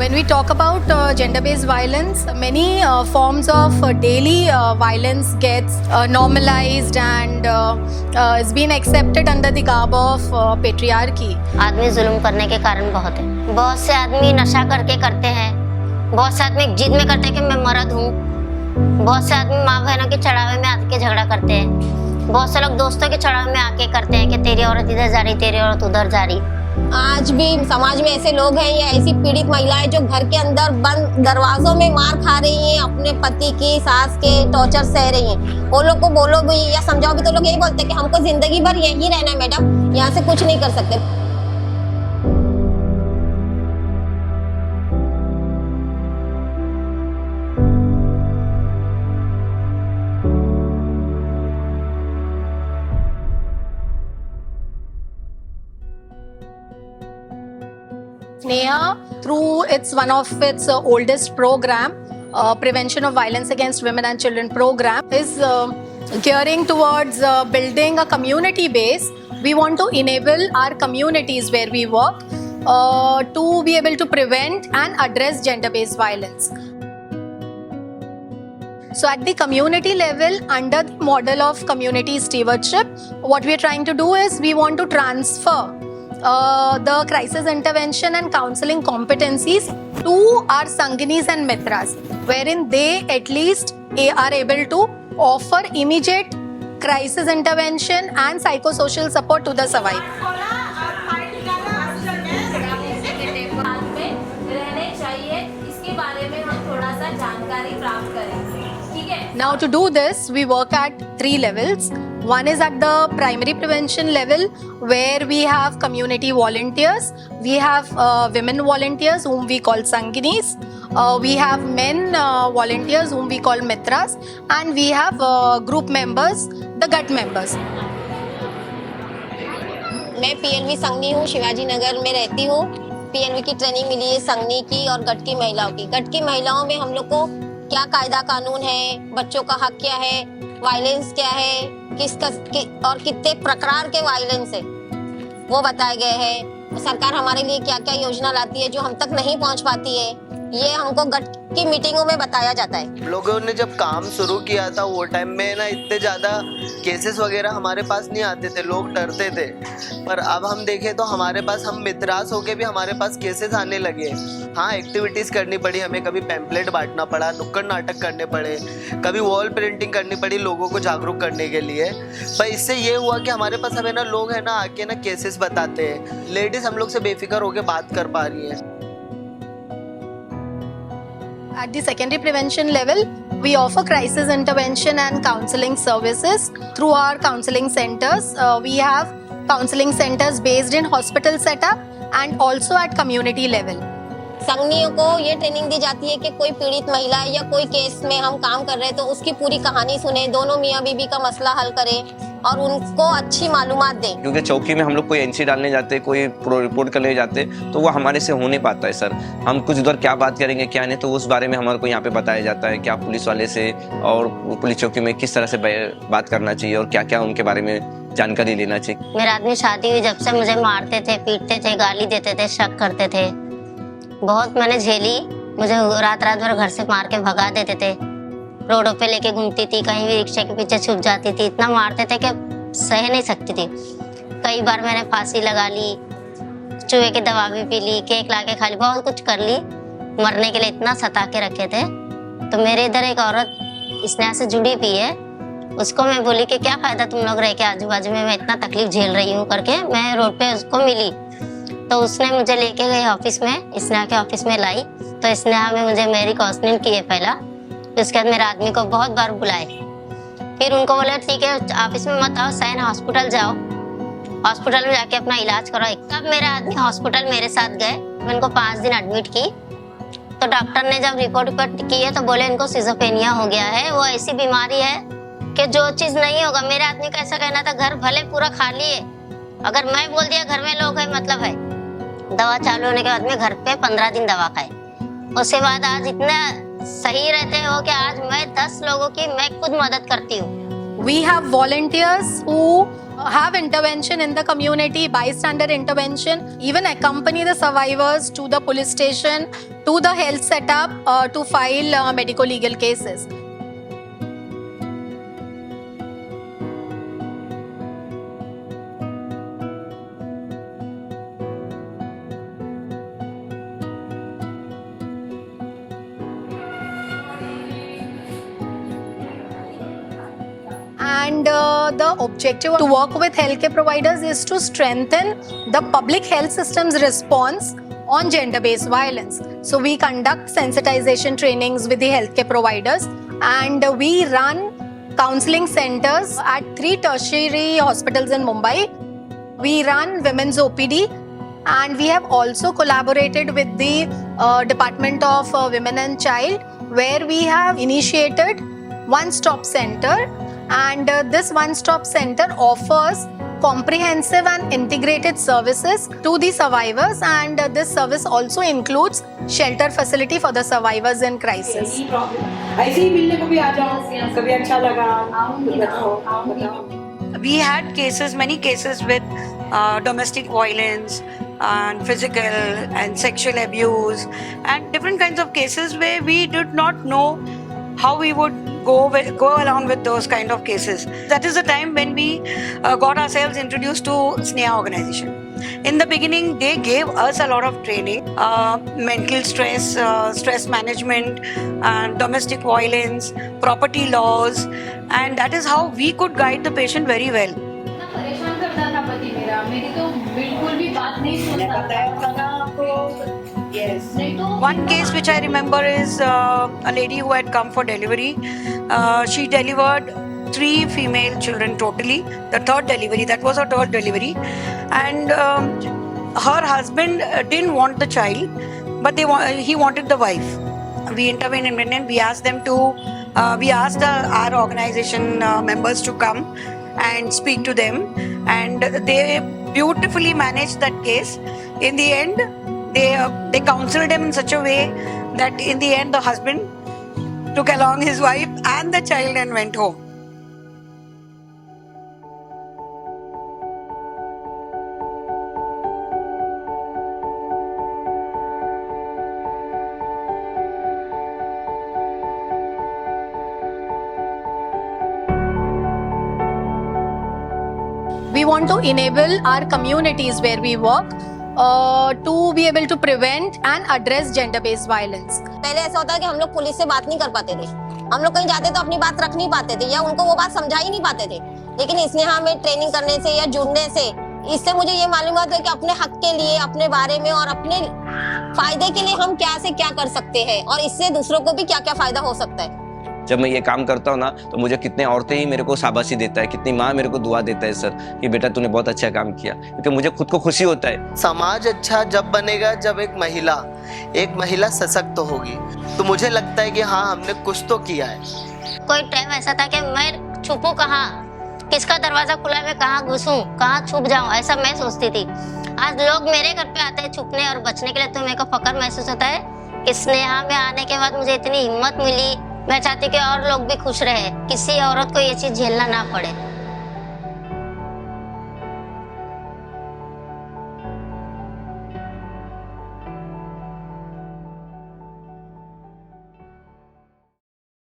When we talk about gender-based violence, many forms of daily violence gets normalized and is being accepted under the garb of patriarchy. आदमी जुल्म करने के कारण बहुत है। बहुत से आदमी नशा करके करते हैं, बहुत से आदमी जिद में करते हैं कि मैं मर्द हूँ, बहुत से आदमी माँ बहनों के चढ़ावे में आके झगड़ा करते हैं, बहुत से लोग दोस्तों के चढ़ावे में आके करते हैं कि तेरी औरत इधर जा रही, तेरी औरत उधर जा रही। आज भी समाज में ऐसे लोग हैं या ऐसी पीड़ित महिलाएं जो घर के अंदर बंद दरवाजों में मार खा रही हैं, अपने पति की सास के टॉर्चर सह रही हैं। वो लोग को बोलो भी या समझाओ भी तो लोग यही बोलते हैं कि हमको जिंदगी भर यही रहना है मैडम, यहाँ से कुछ नहीं कर सकते। Sneha, through one of its oldest program, Prevention of Violence Against Women and Children program, is gearing towards building a community base. We want to enable our communities where we work to be able to prevent and address gender-based violence. So at the community level, under the model of community stewardship, what we are trying to do is we want to transfer the crisis intervention and counseling competencies to our Sanginis and Mitras, wherein they at least are able to offer immediate crisis intervention and psychosocial support to the survivor. Now to do this, we work at 3 levels. One is at the primary prevention level, where we have community volunteers, we have women volunteers whom we call Sanginis, we have men volunteers whom we call Mitras, and we have group members, the GUT members. मैं पीएनवी संगनी हूँ, शिवाजी नगर में रहती हूँ। पीएनवी की training मिली है संगनी की और गट की महिलाओं की। गट की महिलाओं में हम लोग को क्या कायदा कानून है, बच्चों का हक क्या है, वायलेंस क्या है, और कितने प्रकार के वायलेंस है वो बताए गए हैं। सरकार हमारे लिए क्या क्या योजना लाती है जो हम तक नहीं पहुंच पाती है, ये हमको गट की मीटिंगों में बताया जाता है। लोगों ने जब काम शुरू किया था वो टाइम में ना इतने ज़्यादा केसेस वगैरह हमारे पास नहीं आते थे, लोग डरते थे। पर अब हम देखें तो हमारे पास, हम मित्रास होके भी हमारे पास केसेस आने लगे। हाँ, एक्टिविटीज़ करनी पड़ी हमें, कभी पैम्पलेट बांटना पड़ा, नुक्कड़ नाटक करने पड़े, कभी वॉल प्रिंटिंग करनी पड़ी लोगों को जागरूक करने के लिए। पर इससे ये हुआ कि हमारे पास हमें ना लोग हैं ना आके ना केसेस बताते हैं। लेडीज़ हम लोग से बेफिक्र होकर बात कर पा रही हैं। At the secondary prevention level, we offer crisis intervention and counseling services through our counseling centers. We have counseling centers based in hospital setup and also at community level. संगनियों को ये ट्रेनिंग दी जाती है कि कोई पीड़ित महिला या कोई केस में हम काम कर रहे हैं तो उसकी पूरी कहानी सुने, दोनों मियाँ बीबी का मसला हल करें और उनको अच्छी मालूमात दें। क्योंकि चौकी में हम लोग कोई एनसी डालने जाते, कोई रिपोर्ट करने जाते तो वो हमारे से हो नहीं पाता है सर। हम कुछ उधर क्या बात करेंगे क्या नहीं, तो उस बारे में हमारे को यहाँ पे बताया जाता है क्या पुलिस वाले से और पुलिस चौकी में किस तरह से बात करना चाहिए और क्या क्या उनके बारे में जानकारी लेना चाहिए। मेरा आदमी शादी हुई जब से मुझे मारते थे, पीटते थे, गाली देते थे, शक करते थे। बहुत मैंने झेली, मुझे रात रात भर घर से मार के भगा देते थे, रोडों पे लेके घूमती थी, कहीं भी रिक्शे के पीछे छुप जाती थी। इतना मारते थे कि सह नहीं सकती थी। कई बार मैंने फांसी लगा ली, चूहे की दवा भी पी ली, केक ला के खा ली, बहुत कुछ कर ली। मरने के लिए इतना सता के रखे थे। तो मेरे इधर एक औरत स्नेहा से जुड़ी हुई है, उसको मैं बोली कि क्या फायदा तुम लोग रह के आजू बाजू में, मैं इतना तकलीफ झेल रही हूँ करके। मैं रोड पे उसको मिली तो उसने मुझे लेके गई ऑफिस में, स्नेहा के ऑफिस में लाई। तो स्नेहा में मुझे मेरी काउंसलिंग की है पहला। उसके बाद मेरे आदमी को बहुत बार बुलाए, फिर उनको बोले ठीक है ऑफिस में मत आओ, सैन हॉस्पिटल जाओ, हॉस्पिटल में जाके अपना इलाज करो। तब मेरे आदमी हॉस्पिटल मेरे साथ गए, मैं उनको 5 दिन एडमिट की। तो डॉक्टर ने जब रिपोर्ट की है तो बोले इनको सिजोफ्रेनिया हो गया है। वो ऐसी बीमारी है कि जो चीज नहीं होगा। मेरे आदमी का ऐसा कहना था घर भले पूरा खाली है, अगर मैं बोल दिया घर में लोग है मतलब है। दवा चालू होने के बाद में घर पे 15 दिन दवा खाए। उसके बाद आज इतना सही रहते हो कि आज मैं 10 लोगों की मैं खुद मदद करती हूँ। We have volunteers who have intervention in the community, bystander intervention, even accompany the survivors to the police station, to the health setup, to file medico-legal cases. And the objective to work with healthcare providers is to strengthen the public health system's response on gender-based violence. So we conduct sensitization trainings with the healthcare providers, and we run counseling centers at 3 tertiary hospitals in Mumbai. We run women's OPD, and we have also collaborated with the Department of Women and Child, where we have initiated one-stop center. And this one-stop center offers comprehensive and integrated services to the survivors, and this service also includes shelter facility for the survivors in crisis. ऐसे ही मिलने को भी आ जाओ, कभी अच्छा लगा, बताओ। We had cases, many cases with domestic violence and physical and sexual abuse and different kinds of cases where we did not know how we would go along with those kind of cases. That is the time when we got ourselves introduced to Sneha organization. In the beginning, they gave us a lot of training, mental stress, stress management, and domestic violence, property laws, and that is how we could guide the patient very well. परेशान करता था पति मेरा, मेरी तो बिल्कुल भी बात नहीं सुनता था। Yes. नहीं तो One case which I remember is a lady who had come for delivery. She delivered 3 female children totally. The third delivery, that was her third delivery, and her husband didn't want the child, but he wanted the wife. We intervened and we asked them to. We asked our organization members to come and speak to them, and they beautifully managed that case. In the end, they counseled him in such a way that in the end the husband took along his wife and the child and went home. We want to enable our communities where we work to be able to prevent and address gender-based violence. पहले ऐसा होता है कि हम लोग police से बात नहीं कर पाते थे, हम लोग कहीं जाते तो अपनी बात रख नहीं पाते थे या उनको वो बात समझा ही नहीं पाते थे। लेकिन इसने हमें ट्रेनिंग करने से या जुड़ने से इससे मुझे ये मालूम हुआ कि अपने हक के लिए, अपने बारे में और अपने फायदे के लिए हम क्या से क्या कर सकते हैं और इससे दूसरों को भी क्या क्या फायदा हो सकता है। जब मैं ये काम करता हूँ ना, तो मुझे कितने औरतें ही मेरे को शाबाशी देता है, कितनी माँ मेरे को दुआ देता है सर कि बेटा तूने बहुत अच्छा काम किया, क्योंकि मुझे खुद को खुशी होता है। समाज अच्छा जब बनेगा जब एक महिला सशक्त होगी, तो मुझे लगता है कि हाँ हमने कुछ तो किया है। कोई टाइम ऐसा था कि मैं छुपूं कहाँ, किसका दरवाजा खुला है, मैं कहाँ घुसूं, कहाँ छुप जाऊं, ऐसा मैं सोचती थी। आज लोग मेरे घर पे आते हैं छुपने और बचने के लिए, तो मेरे को फक्र महसूस होता है कि स्नेहा में आने के बाद मुझे इतनी हिम्मत मिली। मैं चाहती कि और लोग भी खुश रहे, किसी औरत को ये चीज झेलना ना पड़े।